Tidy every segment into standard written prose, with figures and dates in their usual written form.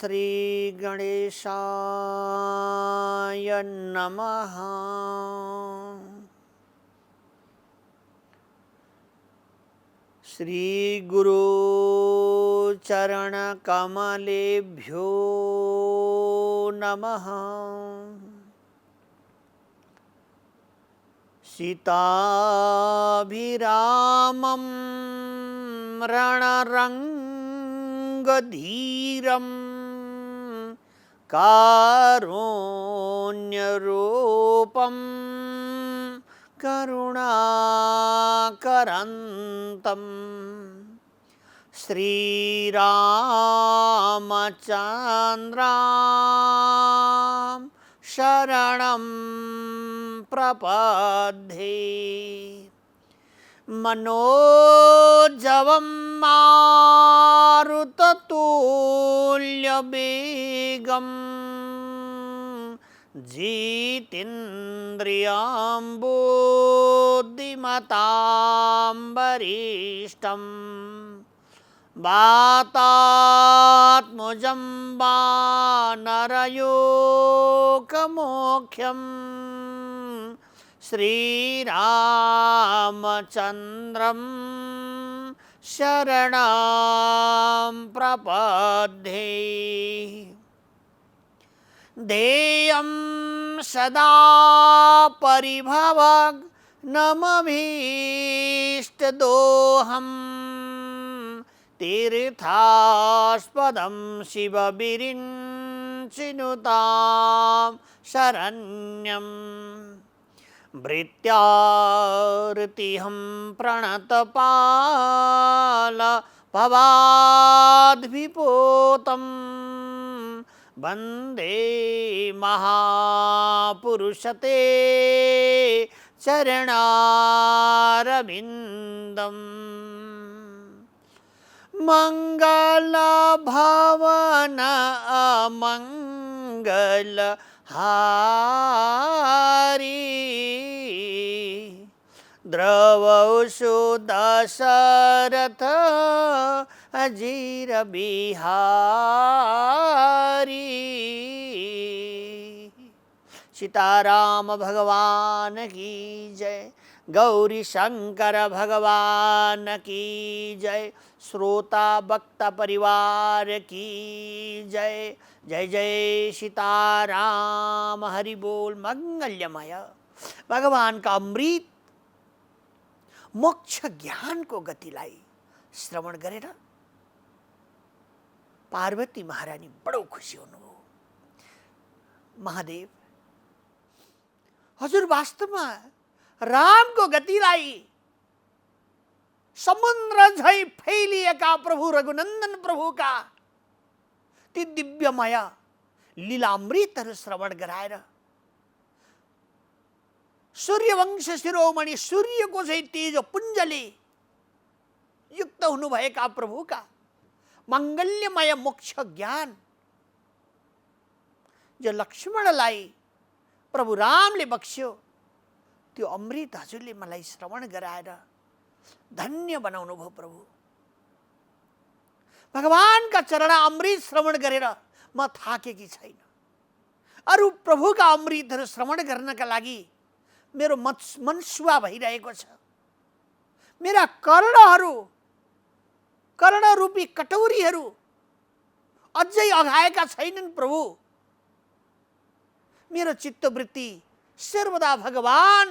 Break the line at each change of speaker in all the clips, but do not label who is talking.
श्री गणेशाय नमः। श्री गुरु चरण कमलेभ्यो नमः। सीताभिरामं रणरङ्गधीरं कारुण्यरूपं करुणाकरन्तं श्रीरामचन्द्रं शरणं प्रपद्ये। मनोजवं मारुततुल्यवेगं जितेन्द्रियं बुद्धिमतां वरिष्ठं वातात्मजं वानरयूथमुख्यं श्रीरामचन्द्रं शरणं प्रपद्ये। देयं सदा परिभवग्नमभीष्टदोहं तीर्थास्पदं शिवविरिञ्चिनुतां शरण्यं। भृत्यार्तिहं प्रणतपाल भवाद्विपोतं वन्दे महापुरुषते चरणारविन्दम्। मंगलभवन अमंगलहारी द्रवौषु दशरथ अजीर बिहारी। सीताराम भगवान की जय। गौरी शंकर भगवान की जय। श्रोता भक्त परिवार की जय। जय जय सीताराम। हरि बोल। मंगल्यमय भगवान का अमृत मोक्ष ज्ञान को गति लाई श्रवण गरेर पार्वती महारानी बडो खुसी हुनुभयो। महादेव हजुर वास्तवमा रामको गतिलाई समुद्र झै फैलिएका प्रभु रघुनन्दन प्रभुका ती दिव्यमय लीलामृतहरू श्रवण गराएर सूर्यवंश शिरोमणि सूर्यको चाहिँ तेज पुञ्जले युक्त हुनुभएका प्रभुका मंगल्यमय मोक्ष ज्ञान जो लक्ष्मणलाई प्रभु रामले बक्स्यो त्यो अमृत हजुरले मलाई श्रवण गराएर धन्य बनाउनु भयो। प्रभु भगवानका चरण अमृत श्रवण गरेर म थाकेकी छैन। अरु प्रभुका अमृतहरू श्रवण गर्नका लागि मेरो मनसुवा भइरहेको छ। मेरा कर्णरूपी कटौरीहरू अझै अघाएका छैनन्। प्रभु मेरो चित्तवृत्ति सर्वदा भगवान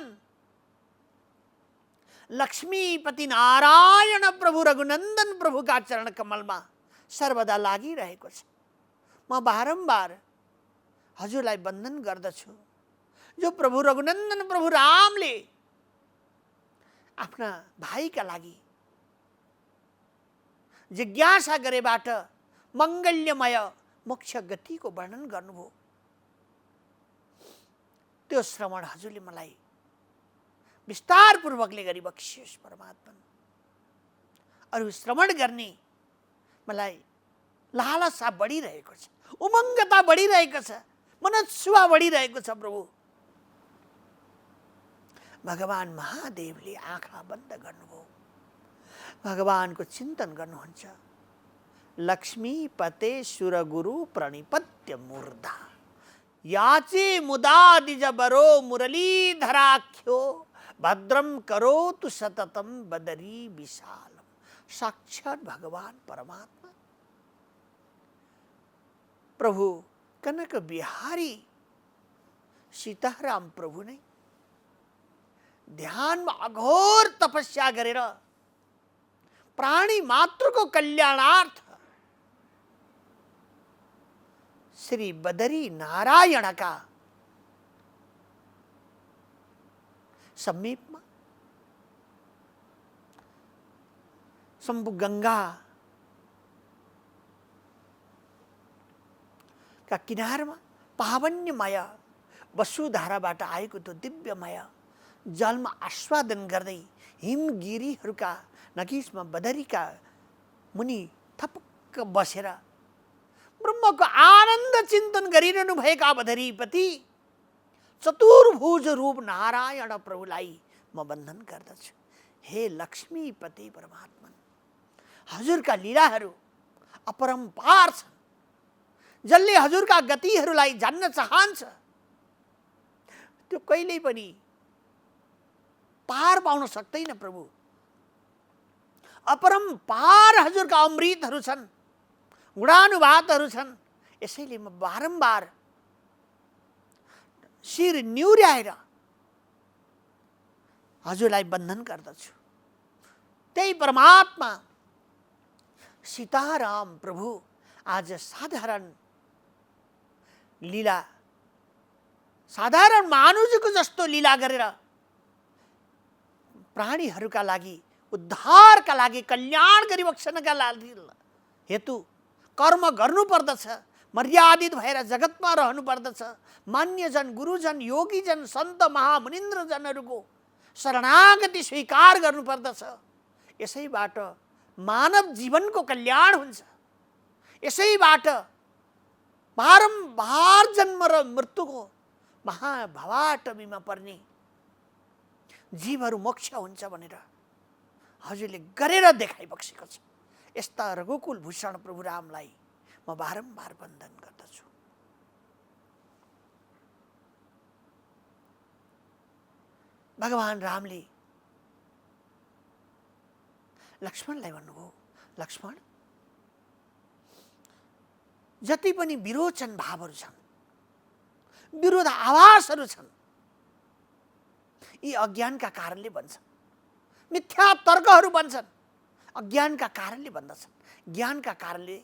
लक्ष्मीपति नारायण प्रभु रघुनन्दन प्रभुका चरण कमलमा सर्वदा लागिरहेको छ। म बारम्बार हजुरलाई वन्दन गर्दछु। जो प्रभु रघुनन्दन प्रभु रामले आफ्ना भाइका लागि जिज्ञासा गरेबाट मंगल्यमय मोक्ष गतिको वर्णन गर्नुभयो। त्यो श्रवण हजुरले मलाई विस्तार पूर्वकले गरी बक्सियोस् परमात्मा। अरु श्रवण गर्ने मलाई लालसा बढिरहेको छ, उमङ्गता बढिरहेको छ, मनोत्सुवा बढिरहेको छ। प्रभु भगवान महादेवले आँखा बन्द गर्नुभयो, भगवानको चिन्तन गर्नुहुन्छ। लक्ष्मीपते सुरगुरु प्रणिपत्य मूर्धा याचे मुदादिज बरो मुरलीधराख्यो भद्रम करोतु सततम बदरी विशालम। साक्षात भगवान परमात्मा प्रभु कनक बिहारी सीताराम प्रभु ने ध्यान में अघोर तपस्या गरेर प्राणी मात्र को कल्याणार्थ श्री बदरी नारायण का समीप में शंभु गंगा का किनारमा पावन्यमय वसुधाराबाट आएको त्यो दिव्यमय जलमा आस्वादन गर्दै हिमगिरीहरूका नजिकमा बदरीका मुनि थपक्क बसेर ब्रह्मको आनन्द चिन्तन गरिरहनु भएका बदरीपति चतुर्भुज रूप नारायण प्रभुलाई म वन्दन गर्दछु। हे लक्ष्मीपति परमात्मा, हजुरका लीलाहरू अपरम्पार छन्। जसले हजुरका गतिहरूलाई जान्न चाहन्छ त्यो कहिल्यै पनि पार पाउन सक्दैन प्रभु। अपरम्पार हजुरका अमृतहरू छन्, गुणानुवादहरू छन्। यसैले म बारम्बार शिर निहुर्याएर हजुरलाई वन्दन गर्दछु। त्यही परमात्मा सीताराम प्रभु आज साधारण लीला, साधारण मानुषको जस्तो लीला गरेर प्राणीहरूका लागि, उद्धारका लागि, कल्याण गरिबक्सनका लागि हेतु कर्म गर्नुपर्दछ। मर्यादित भएर जगतमा रहनुपर्दछ। मान्यजन, गुरुजन, योगीजन, सन्त महामुनिन्द्रजनहरूको शरणागति स्वीकार गर्नुपर्दछ। यसैबाट मानव जीवनको कल्याण हुन्छ। यसैबाट बारम्बार जन्म र मृत्युको महाभवाटवीमा पर्ने जीवहरू मोक्ष हुन्छ भनेर हजुरले गरेर देखाइबक्सेको छ। यस्ता रघुकुल भूषण प्रभु रामलाई म बारम्बार वन्दन गर्दछु। भगवान रामले लक्ष्मणलाई भन्नुभयो, लक्ष्मण, जति पनि विरोचन भावहरू छन्, विरोध आवासहरू छन्, यी अज्ञानका कारणले बन्छन्। मिथ्या तर्कहरू बन्छन्, अज्ञानका कारणले बन्दछन्। ज्ञानका कारणले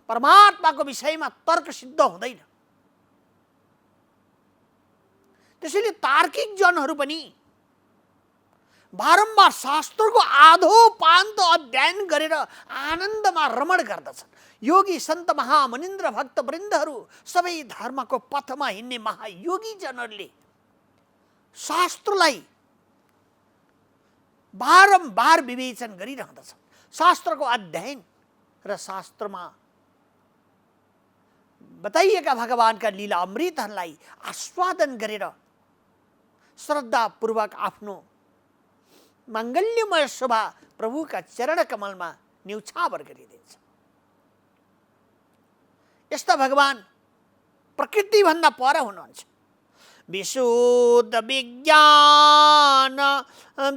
परमात्माको विषयमा तर्क सिद्ध हुँदैन। त्यसैले तार्किक जनहरू पनि बारम्बार शास्त्रको आधो पान्त अध्ययन गरेर आनन्दमा रमण गर्दछन्। योगी सन्त महामुनिन्द्र भक्त वृन्दहरू, सबै धर्मको पथमा हिँड्ने महायोगी जनहरूले शास्त्रलाई बारम्बार विवेचन गरिरहँदछन्। शास्त्रको अध्ययन र शास्त्रमा बताइएका भगवानका लीला अमृतहरूलाई आस्वादन गरेर श्रद्धापूर्वक आफ्नो माङ्गल्यमय शोभा प्रभुका चरण कमलमा न्यौछावर गरिदिन्छ। यस्ता भगवान प्रकृतिभन्दा पर हुनुहुन्छ। विशुद्ध विज्ञान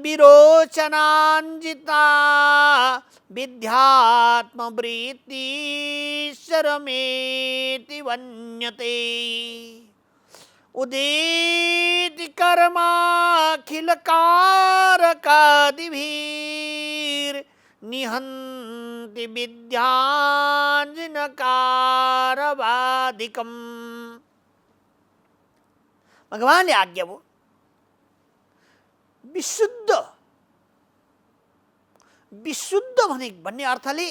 विरोचनान्जिता विद्यात्मवृत्ति शरमेति वन्यते उदेति कर्माखिल कारकादिभिर निहन्ति विद्याञ्जनकारवादिकम। भगवानले आज्ञा भयो, विशुद्ध, विशुद्ध भन्ने अर्थले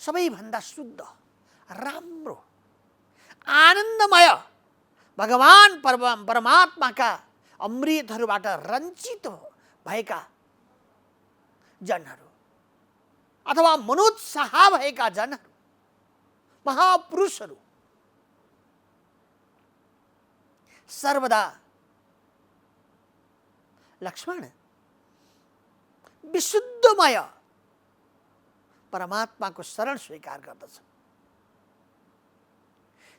सबैभन्दा शुद्ध, राम्रो, आनन्दमय भगवान परमात्माका अमृतहरूबाट रञ्जित भएका जनहरू अथवा मनोत्साह भएका जनहरू, महापुरुषहरू सर्वदा लक्ष्मण विशुद्धमय परमात्माको शरण स्वीकार गर्दछ।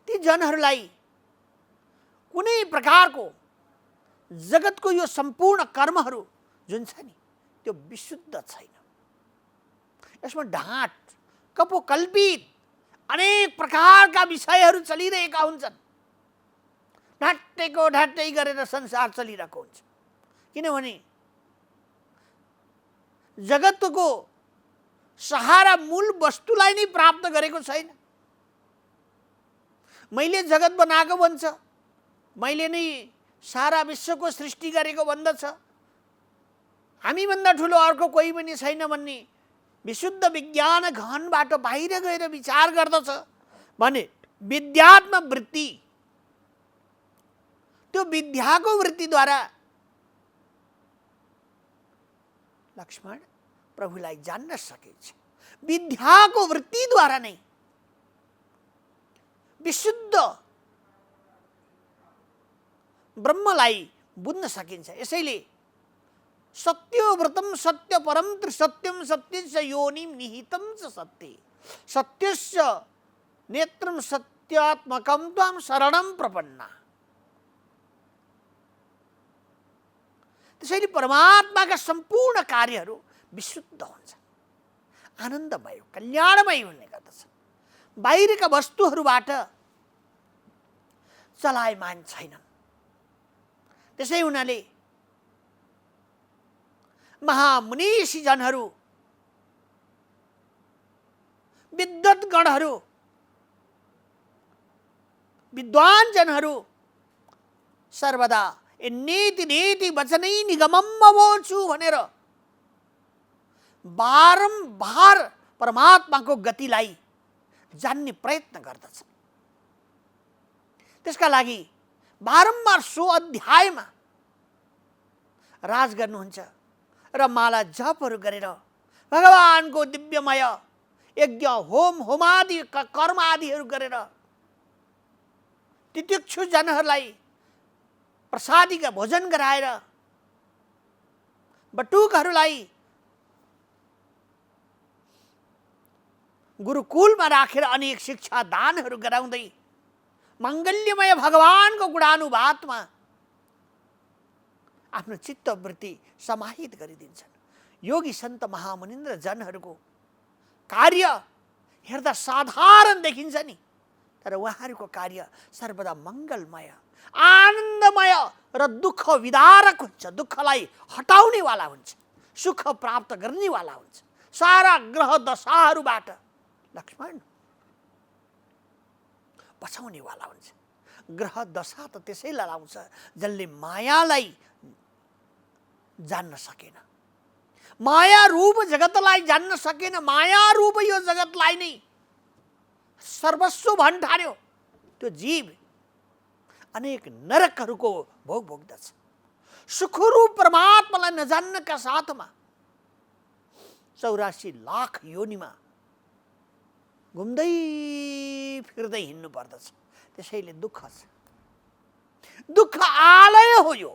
ती जनहरूलाई कुनै प्रकारको जगतको यो सम्पूर्ण कर्महरू जुन छ नि त्यो विशुद्ध छैन। यसमा ढाँट कपोकल्पित अनेक प्रकारका विषयहरू चलिरहेका हुन्छन्। ढाँटेको ढाँटै गरेर संसार चलिरहेको हुन्छ। किनभने जगतको सहारा मूल वस्तुलाई नै प्राप्त गरेको छैन। मैले जगत बनाएको भन्छ, मैले नै सारा विश्वको सृष्टि गरेको भन्दछ, हामीभन्दा ठुलो अर्को कोही पनि छैन भन्ने विशुद्ध विज्ञान घनबाट बाहिर गएर विचार गर्दछ भने विद्यात्म वृत्ति, त्यो विद्याको वृत्तिद्वारा लक्ष्मण प्रभुलाई जान्न सकिन्छ। विद्याको वृत्तिद्वारा नै विशुद्ध ब्रह्मलाई बुझ्न सकिन्छ। यसैले सत्योव्रतम सत्य परम त्रिसत्यम सत्यस्य योनिम निहितम च सत्ये सत्यस्य नेत्रम सत्यात्मकम त्वाम शरणम प्रपन्ना। त्यसैले परमात्माका सम्पूर्ण कार्यहरू विशुद्ध हुन्छ, आनन्दमय कल्याणमय हुने गर्दछ। बाहिरका वस्तुहरूबाट चलायमान छैनन्। त्यसै हुनाले महामुनीषी जनहरू, विद्वद्गणहरू, विद्वान जनहरू सर्वदा नेति नेति वचनै निगमम अवोचु भनेर बारम्बार परमात्माको गतिलाई जान्ने प्रयत्न गर्दछ। त्यसका लागि बारम्बार सो अध्यायमा राज गर्नुहुन्छ र माला जपहरू गरेर भगवानको दिव्यमय यज्ञ होम होमादि कर्म आदिहरू गरेर तितिक्षु जनहरूलाई प्रसादीका भोजन गराएर बटुकहरूलाई गुरुकुलमा राखेर अनेक शिक्षा दानहरू गराउँदै मङ्गल्यमय भगवानको गुणानुवादमा आफ्नो चित्तवृत्ति समाहित गरिदिन्छन्। योगी सन्त महामुनिन्द्र जनहरूको कार्य हेर्दा साधारण देखिन्छ नि, तर उहाँहरूको कार्य सर्वदा मङ्गलमय आनन्दमय र दुःख विदारक हुन्छ। दुःखलाई हटाउनेवाला हुन्छ, सुख प्राप्त गर्नेवाला हुन्छ। सारा ग्रह दशाहरूबाट लक्ष्मण बचाउनेवाला हुन्छ। ग्रह दशा त त्यसैलाई लाउँछ जसले मायालाई जान्न सकेन, माया रूप जगतलाई जान्न सकेन। माया रूप यो जगतलाई नै सर्वस्व भन्ठान्यो। त्यो जीव अनेक नरकहरूको भोग भोग्दछ। सुखरूप परमात्मालाई नजान्नका साथमा 84 लाख योनिमा घुम्दै फिर्दै हिँड्नु पर्दछ। त्यसैले दुःख छ, दुःख आलय हो यो,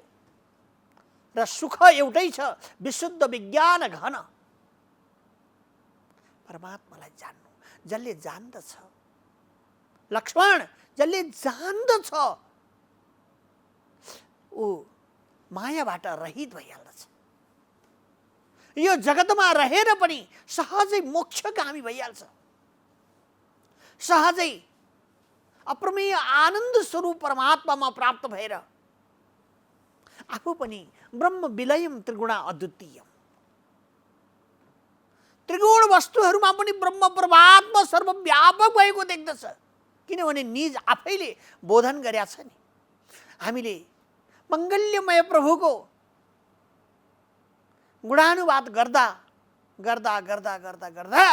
र सुख एउटै छ, विशुद्ध विज्ञान घन परमात्मालाई जान्नु। जसले जान्दछ लक्ष्मण, जसले जान्दछ ऊ मायाबाट रहित भइहाल्दछ। यो जगतमा रहेर पनि सहजै मोक्षगामी भइहाल्छ। सहजै अप्रमेय आनन्द स्वरूप परमात्मामा प्राप्त भएर आफू पनि ब्रह्म विलयम त्रिगुणा अद्वितीयम, त्रिगुण वस्तुहरूमा पनि ब्रह्म परमात्मा सर्वव्यापक भएको देख्दछ। किनभने निज आफैले बोधन गरेका छ नि। हामीले मङ्गल्यमय प्रभुको गुणानुवाद गर्दा गर्दा गर्दा गर्दा गर्दा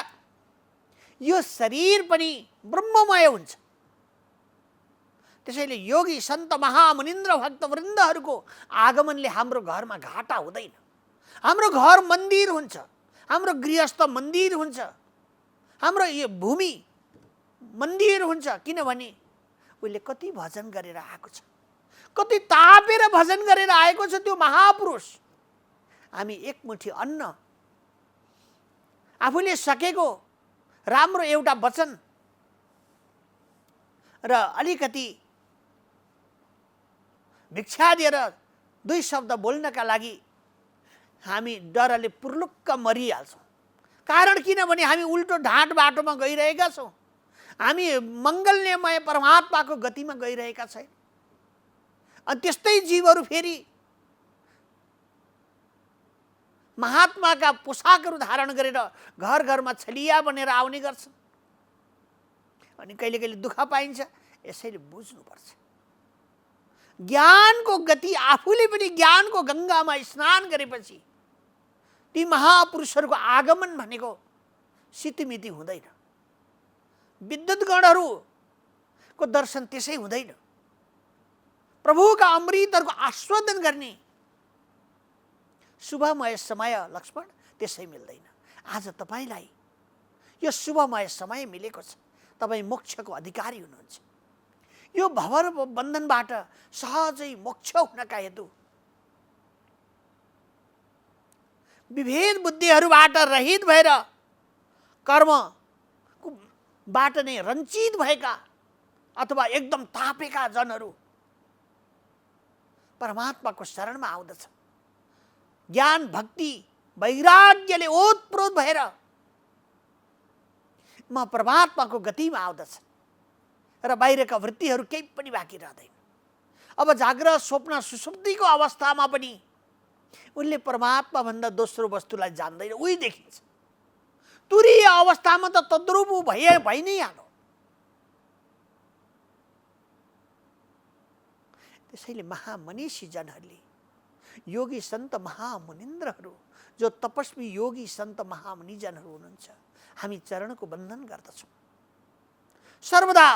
यो शरीर पनि ब्रह्ममय हुन्छ। त्यसैले योगी सन्त महामुनिन्द्र भक्तवृन्दहरूको आगमनले हाम्रो घरमा घाटा हुँदैन। हाम्रो घर मन्दिर हुन्छ, हाम्रो गृहस्थ मन्दिर हुन्छ, हाम्रो यो भूमि मन्दिर हुन्छ। किनभने उसले कति भजन गरेर आएको छ, कति तापेर भजन गरेर आएको छ त्यो महापुरुष। हामी एक मुठी अन्न आफूले सकेको राम्रो एउटा वचन र अलिकति भिक्षा दिएर 2 शब्द बोल्नका लागि हामी डरले पुर्लुक्क मरिहाल्छौँ। कारण किनभने हामी उल्टो ढाँट बाटोमा गइरहेका छौँ। हामी मङ्गलमय परमात्माको गतिमा गइरहेका छैन। अनि त्यस्तै जीवहरू फेरि महात्माका पोसाकहरू धारण गरेर घर घरमा छलिया बनेर आउने गर्छन्। अनि कहिले कहिले दुःख पाइन्छ। यसैले बुझ्नुपर्छ, ज्ञानको गति, आफूले पनि ज्ञानको गङ्गामा स्नान गरेपछि ती महापुरुषहरूको आगमन भनेको सितिमिति हुँदैन। विद्युत गणहरूको दर्शन त्यसै हुँदैन। प्रभुका अमृतहरूको आस्वादन गर्ने शुभमय समय लक्ष्मण त्यसै मिल्दैन। आज तपाईलाई यो शुभमय समय मिलेको छ। तपाईँ मोक्षको अधिकारी हुनुहुन्छ। यो भवर बन्धनबाट सहजै मोक्ष हुनका हेतु विभेद बुद्धिहरूबाट रहित भएर कर्मबाट नै रञ्चित भएका अथवा एकदम तापेका जनहरू परमात्माको शरणमा आउँदछ। ज्ञान, भक्ति, वैराग्यले ओतप्रोत भएर म परमात्माको गतिमा आउँदछ र बाहिरका वृत्तिहरू केही पनि बाँकी रहँदैन। अब जाग्रत, स्वप्न, सुषुप्तिको अवस्थामा पनि उनले परमात्मा भन्दा दोस्रो वस्तुलाई जान्दैन। उही देखिन्छ। तुरीय अवस्थामा त तद्रूप भइ नै हाल्यो। त्यसैले महामनीषी जनहरूले, योगी सन्त महामुनिन्द्रहरू, जो तपस्वी योगी सन्त महामुनिजनहरू हुनुहुन्छ, हामी चरणको बन्धन गर्दछौँ। सर्वदा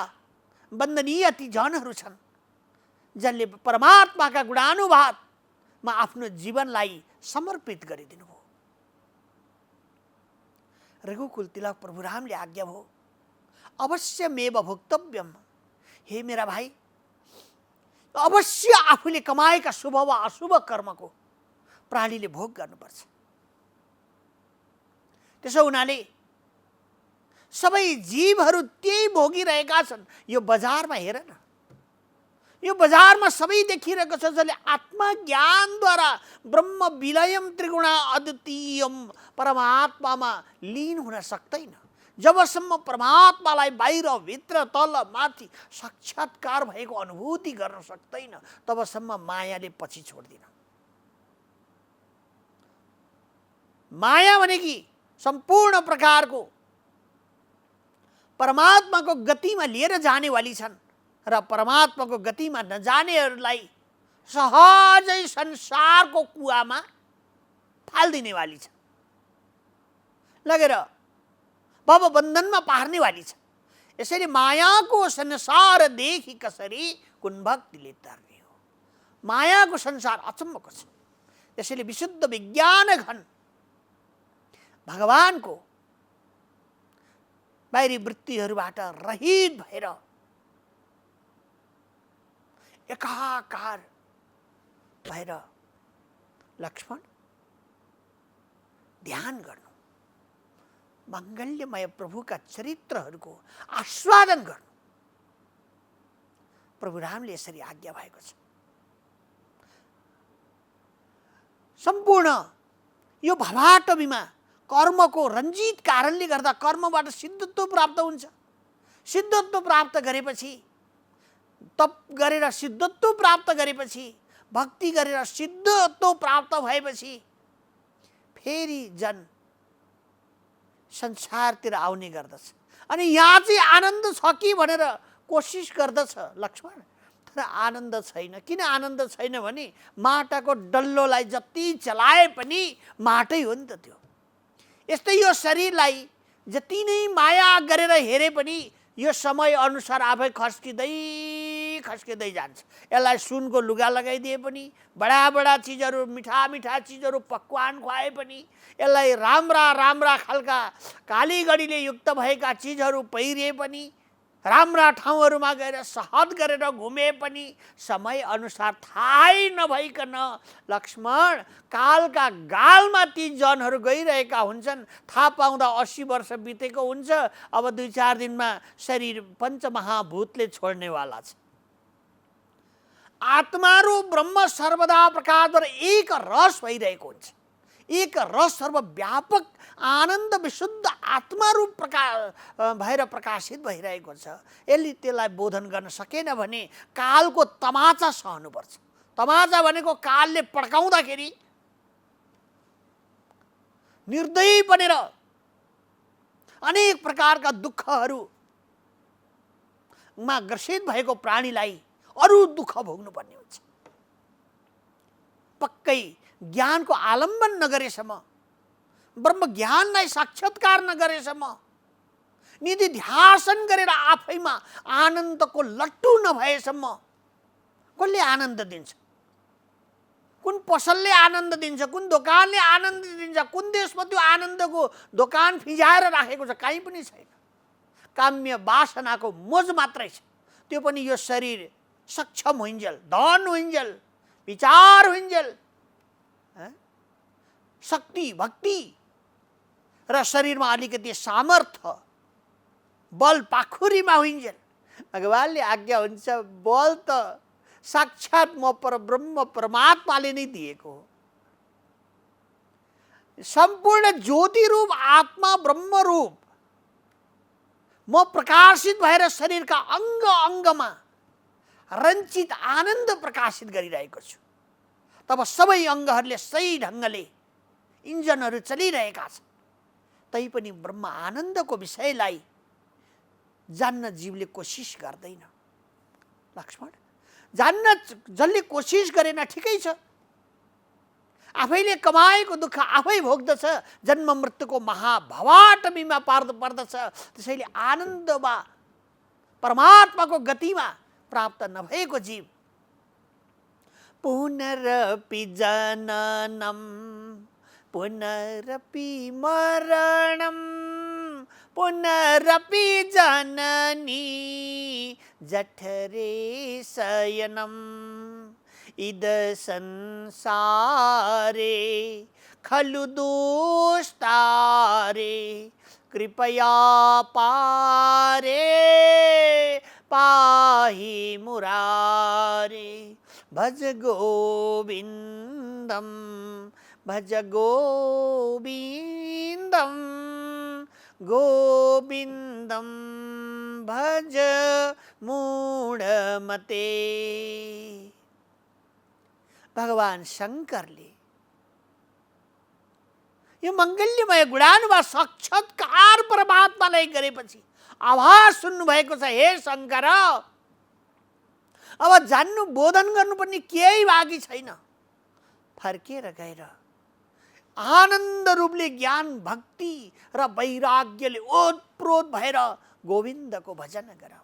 वन्दनीय ती जनहरू छन् जसले परमात्माका गुणानुवादमा आफ्नो जीवनलाई समर्पित गरिदिनु भयो। रघुकुल तिलक प्रभु रामले आज्ञा भयो, अवश्यमेव भोक्तव्यम। हे मेरा भाइ, अवश्य आफूले कमाएका शुभ वा अशुभ कर्मको प्राणीले भोग गर्नुपर्छ। त्यसो हुनाले सबै जीवहरू त्यही भोगिरहेका छन्। यो बजारमा हेर न, यो बजारमा सबै देखिरहेको छ जसले आत्मज्ञानद्वारा ब्रह्म विलयम त्रिगुणा अद्वितीयम परमात्मामा लीन हुन सक्दैन। जबसम्म परमात्मालाई बाहिर, भित्र, तल, माथि साक्षात्कार भएको अनुभूति गर्न सक्दैन, तबसम्म मायाले पछि छोड्दिन। माया भनेकी सम्पूर्ण प्रकारको परमात्माको गतिमा लिएर जाने वाली छन् र परमात्माको गतिमा नजानेहरूलाई सहजै संसारको कुवामा फाल्दिने वाली छ, लगेर भव बन्धनमा पार्ने वाली छ। यसैले मायाको संसारदेखि कसरी कुन भक्तिले तर्ने हो। मायाको संसार अचम्मको छ। यसैले विशुद्ध विज्ञान घन भगवानको बाहिरी वृत्तिहरूबाट रहित भएर एकाकार भएर लक्ष्मण ध्यान गर्नु, मङ्गल्यमय प्रभुका चरित्रहरूको आस्वादन गर्नु प्रभु रामले यसरी आज्ञा भएको छ। सम्पूर्ण यो भवाटवीमा कर्मको रञ्जित कारणले गर्दा कर्मबाट सिद्धत्व प्राप्त हुन्छ। सिद्धत्व प्राप्त गरेपछि, तप गरेर सिद्धत्व प्राप्त गरेपछि, भक्ति गरेर सिद्धत्व प्राप्त भएपछि फेरि जन संसारतिर आउने गर्दछ। अनि यहाँ चाहिँ आनन्द छ कि भनेर कोसिस गर्दछ लक्ष्मण, तर आनन्द छैन। किन आनन्द छैन भने माटाको डल्लोलाई जति चलाए पनि माटै हो नि त त्यो। यस्तै यो शरीरलाई जति नै माया गरेर हेरे पनि यो समय अनुसार आफै खस्किँदै जान्छ। यसलाई सुनको लुगा लगाइदिए पनि, बडा बडा चिजहरू, मिठा मिठा चिजहरू पकवान खुवाए पनि, यसलाई राम्रा राम्रा खालका कालीगढीले युक्त भएका चिजहरू पहिरिए पनि राम्रा ठाउँहरूमा गएर सहज गरेर घुमे पनि समय अनुसार थाहै नभइकन लक्ष्मण कालका गालमा ती जनहरू गइरहेका हुन्छन्। थाहा पाउँदा 80 वर्ष बितेको हुन्छ। अब 2-4 दिनमा शरीर पञ्चमहाभूतले छोड्नेवाला छ। आत्मारू ब्रह्म सर्वदा प्रकाशबाट एक रस भइरहेको हुन्छ। एक रस सर्वव्यापक आनन्द विशुद्ध आत्मारूप भएर प्रकाशित भइरहेको छ। यसले त्यसलाई बोधन गर्न सकेन भने कालको तमाचा सहनुपर्छ। तमाचा भनेको कालले पड्काउँदाखेरि निर्दयी बनेर अनेक प्रकारका दुःखहरूमा ग्रसित भएको प्राणीलाई अरू दुःख भोग्नुपर्ने हुन्छ। पक्कै ज्ञानको आलम्बन नगरेसम्म, ब्रह्म ज्ञानलाई साक्षात्कार नगरेसम्म, निधिध्यासन गरेर आफैमा आनन्दको लट्टु नभएसम्म कसले आनन्द दिन्छ? कुन पसलले आनन्द दिन्छ? कुन दोकानले आनन्द दिन्छ? कुन देशमा त्यो आनन्दको दोकान फिजाएर राखेको छ? कहीँ पनि छैन। काम्य वासनाको मोज मात्रै छ। त्यो पनि यो शरीर सक्षम होइन्जेल, धन होइन्जेल, विचार होइन्जेल, शक्ति भक्ति र शरीरमा अलिकति सामर्थ्य बल पाखुरीमा होइन्जेल भगवानले आज्ञा हुन्छ बल त साक्षात म परब्रह्म परमात्माले नै दिएको हो। सम्पूर्ण ज्योति रूप आत्मा ब्रह्म रूप म प्रकाशित भएर शरीरका अङ्ग अङ्गमा रञ्चित आनन्द प्रकाशित गरिरहेको छु। तब सबै अङ्गहरूले सही ढङ्गले इन्जनहरू चलिरहेका छन्। तैपनि ब्रह्म आनन्दको विषयलाई जान्न जीवले कोसिस गर्दैन। लक्ष्मण जान्न जसले कोसिस गरेन ठिकै छ। आफैले कमाएको दुःख आफै भोग्दछ। जन्म मृत्युको महाभवाटमीमा पर्दछ। त्यसैले आनन्दमा परमात्माको गतिमा प्राप्त नभएको जीव पुनरपि जननम पुनरपि मरणम पुनरपि जननी जठरे शयनम इद संसारे खलु दुष्टारे कृपया पारे पाहि मुरारे भज गोविन्दम भज गोविन्दम गोविन्दम भज मूढमते। भगवान शङ्करले यो मङ्गल्यमय गुणानुवाद साक्षात्कार परमात्मालाई गरेपछि आवाज सुन्नुभएको छ, हे शङ्कर अब जान्नु बोधन गर्नुपर्ने केही बाँकी छैन। फर्केर गएर आनन्द रूपले ज्ञान भक्ति र वैराग्यले ओतप्रोत भएर गोविन्दको भजन गर।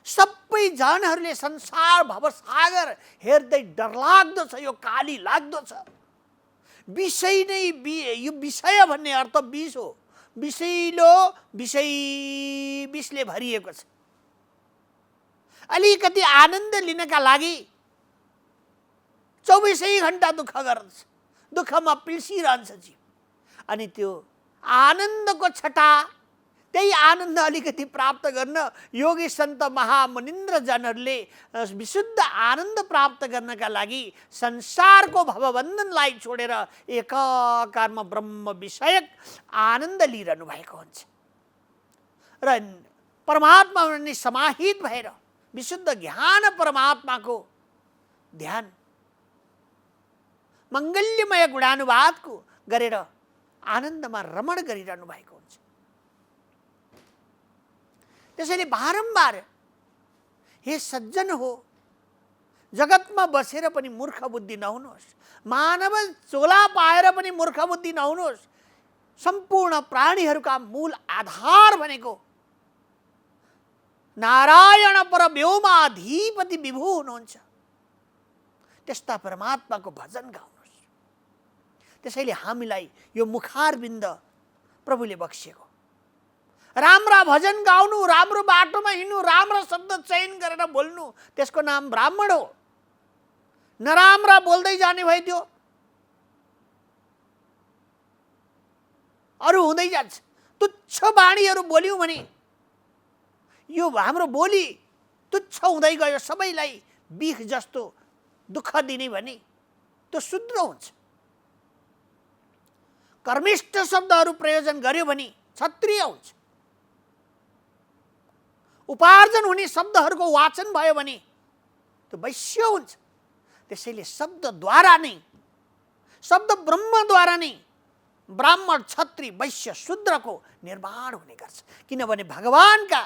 सबै जनहरूले संसार भवसागर हेर्दै डरलाग्दो छ, यो काली लाग्दो छ। विषय नै यो विषय भन्ने अर्थ विष हो। विषैलो विषले भरिएको छ। अलिकति आनन्द लिनका लागि 24 घण्टा दुःख गर्छ, दुःखमा पिल्सिरहन्छ जीव। अनि त्यो आनन्दको छटा, त्यही आनन्द अलिकति प्राप्त गर्न योगी सन्त महामुनिन्द्र जनहरूले विशुद्ध आनन्द प्राप्त गर्नका लागि संसारको भवबन्धनलाई छोडेर एकाकारमा ब्रह्म विषयक आनन्द लिइरहनु भएको हुन्छ र परमात्मामा नै समाहित भएर विशुद्ध ज्ञान परमात्माको ध्यान मङ्गल्यमय गुणानुवादको गरेर आनन्दमा रमण गरिरहनु भएको हुन्छ। त्यसैले बारम्बार हे सज्जन हो, जगतमा बसेर पनि मूर्ख बुद्धि नहुनुहोस्। मानव चोला पाएर पनि मूर्ख बुद्धि नहुनुहोस्। सम्पूर्ण प्राणीहरूका मूल आधार भनेको नारायण परव्योमाधिपति विभु हुनुहुन्छ। त्यस्ता परमात्माको भजन गाउनुहोस्। त्यसैले हामीलाई यो मुखारविन्द प्रभुले बक्सिएको। राम्रा भजन गाउनु, राम्रो बाटोमा हिँड्नु, राम्रो शब्द चयन गरेर बोल्नु, त्यसको नाम ब्राह्मण हो। नराम्रा बोल्दै जाने भइदियो अरू हुँदै जान्छ। तुच्छ बाणीहरू बोल्यौँ भने यो हाम्रो बोली तुच्छ हुँदै गयो, सबैलाई बिख जस्तो दुःख दिने भने त्यो शूद्र हुन्छ। कर्मिष्ठ शब्दहरू प्रयोजन गर्यो भने क्षत्रिय हुन्छ। उपार्जन हुने शब्दहरूको वाचन भयो भने त्यो वैश्य हुन्छ। त्यसैले शब्दद्वारा नै, शब्द ब्रह्मद्वारा नै ब्राह्मण, क्षत्रिय, वैश्य, शूद्रको निर्माण हुने गर्छ। किनभने भगवानका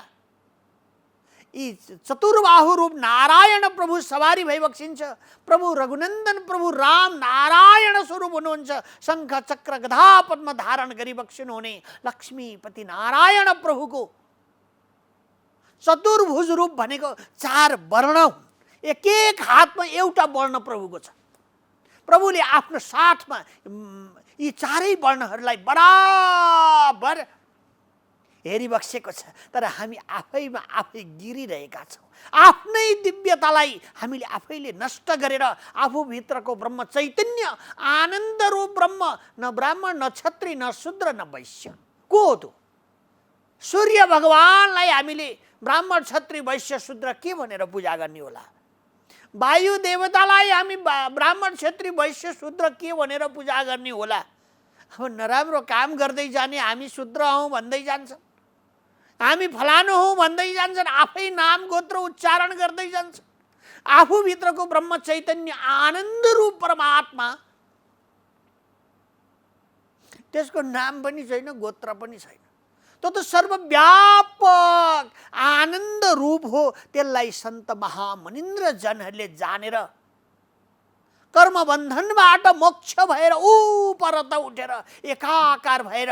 यी चतुर्बाहु रूप नारायण प्रभु सवारी भई बक्सिन्छ। प्रभु रघुनन्दन प्रभु राम नारायण स्वरूप हुनुहुन्छ। शङ्ख चक्र गदा पद्म धारण गरी बक्सिनु हुने लक्ष्मीपति नारायण प्रभुको चतुर्भुज रूप भनेको 4 वर्ण हुन्। एक एक हातमा एउटा वर्ण प्रभुको छ। प्रभुले आफ्नो साथमा यी 4 वर्णहरूलाई बराबर हेरिबक्सेको छ। तर हामी आफैमा आफै गिरिरहेका छौँ। आफ्नै दिव्यतालाई हामीले आफैले नष्ट गरेर आफूभित्रको ब्रह्म चैतन्य आनन्द रूप ब्रह्म, न ब्राह्मण, न क्षत्रिय, न शूद्र, न वैश्य को हो त? सूर्य भगवानलाई हामीले ब्राह्मण, क्षत्रिय, वैश्य, शूद्र के भनेर पूजा गर्ने होला? वायु देवतालाई हामी ब्राह्मण, क्षत्रिय, वैश्य, शूद्र के भनेर पूजा गर्ने होला? अब नराम्रो काम गर्दै जाने हामी शूद्र हौँ भन्दै जान्छन्, हामी फलानु हौँ भन्दै जान्छन्, आफै नाम गोत्र उच्चारण गर्दै जान्छन्। आफूभित्रको ब्रह्म चैतन्य आनन्द रूप परमात्मा, त्यसको नाम पनि छैन, गोत्र पनि छैन। त्यो त सर्वव्यापक आनन्द रूप हो। त्यसलाई सन्त महामनिन्द्र जनहरूले जानेर कर्मबन्धनबाट मोक्ष भएर परत उठेर एकाकार भएर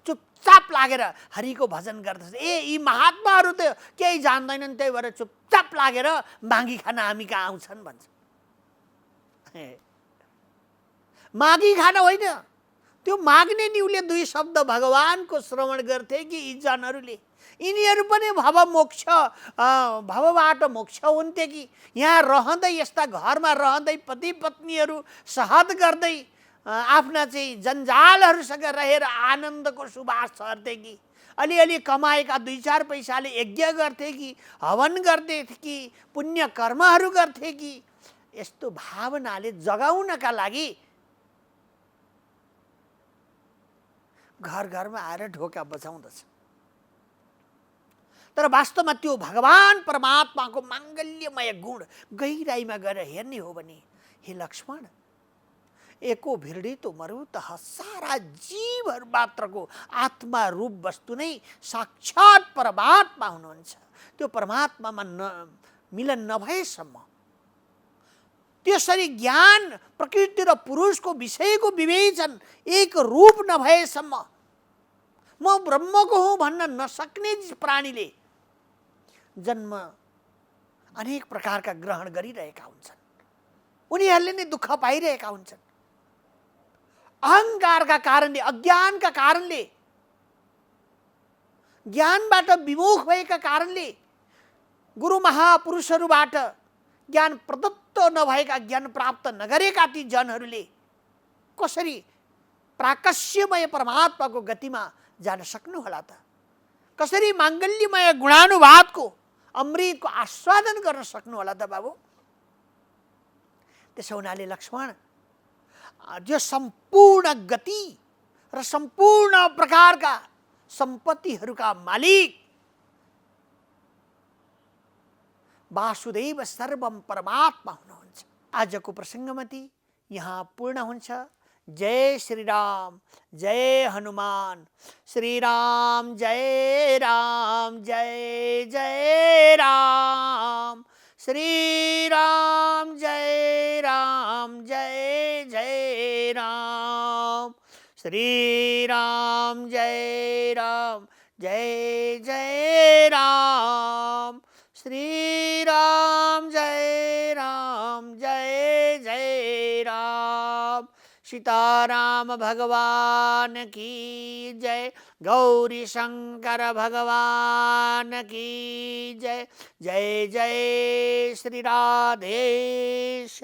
चुपचाप लागेर हरिको भजन गर्दछ। यी महात्माहरू त केही जान्दैनन्, त्यही भएर चुपचाप लागेर मागी खान हामी कहाँ आउँछन् भन्छ। मागी खान होइन, त्यो माग्ने निउले 2 शब्द भगवानको श्रवण गर्थे कि यी जनहरूले, यिनीहरू पनि भवबाट मोक्ष हुन्थे कि यहाँ रहँदै, यस्ता घरमा रहँदै पति पत्नीहरू सहद गर्दै आफ्ना चाहिँ जन्जालहरूसँग रहेर आनन्दको सुवास छर्थे कि अलिअलि कमाएका 2-4 पैसाले यज्ञ गर्थे कि हवन गर्थे कि पुण्य कर्महरू गर्थे कि यस्तो भावनाले जगाउनका लागि घर घरमा आएर ढोका बजाउँदछ। तर वास्तवमा त्यो भगवान परमात्माको माङ्गल्यमय गुण गहिराइमा गएर हेर्ने हो भने, हे लक्ष्मण, एको भिडी तो मरुत, सारा जीवहरू मात्रको आत्मा रूप वस्तु नै साक्षात परमात्मा हुनुहुन्छ। त्यो परमात्मामा मिलन नभएसम्म, त्यसरी ज्ञान प्रकृति र पुरुषको विषयको विवेचन एक रूप नभएसम्म म ब्रह्मको हुँ भन्न नसक्ने प्राणीले जन्म अनेक प्रकारका ग्रहण गरिरहेका हुन्छन्। उनीहरूले नै दुःख पाइरहेका हुन्छन्। अहङ्कारका कारणले, अज्ञानका कारणले, ज्ञानबाट विमुख भएका कारणले, गुरु महापुरुषहरूबाट ज्ञान प्रदत्त नभएका, ज्ञान प्राप्त नगरेका ती जनहरूले कसरी प्राकस्यमय परमात्माको गतिमा जान सक्नु होला त? कसरी माङ्गल्यमय गुणानुवादको अमृतको आस्वादन गर्न सक्नु होला त बाबु? त्यसो हुनाले लक्ष्मण, जो सम्पूर्ण गति र सम्पूर्ण प्रकारका सम्पत्तिहरूका मालिक वासुदेव सर्वम परमात्मा हुनुहुन्छ। आजको प्रसङ्गमती यहाँ पूर्ण हुन्छ। जय श्री राम, जय हनुमान। श्री राम जय राम, जय जय राम। श्री राम जय राम, जय जय राम। श्री राम जय राम, जय जय राम। श्री राम जय राम, जय जय राम। सीताराम भगवान की जय, गौरी शंकर भगवान की जय। जय जय श्री राधेश।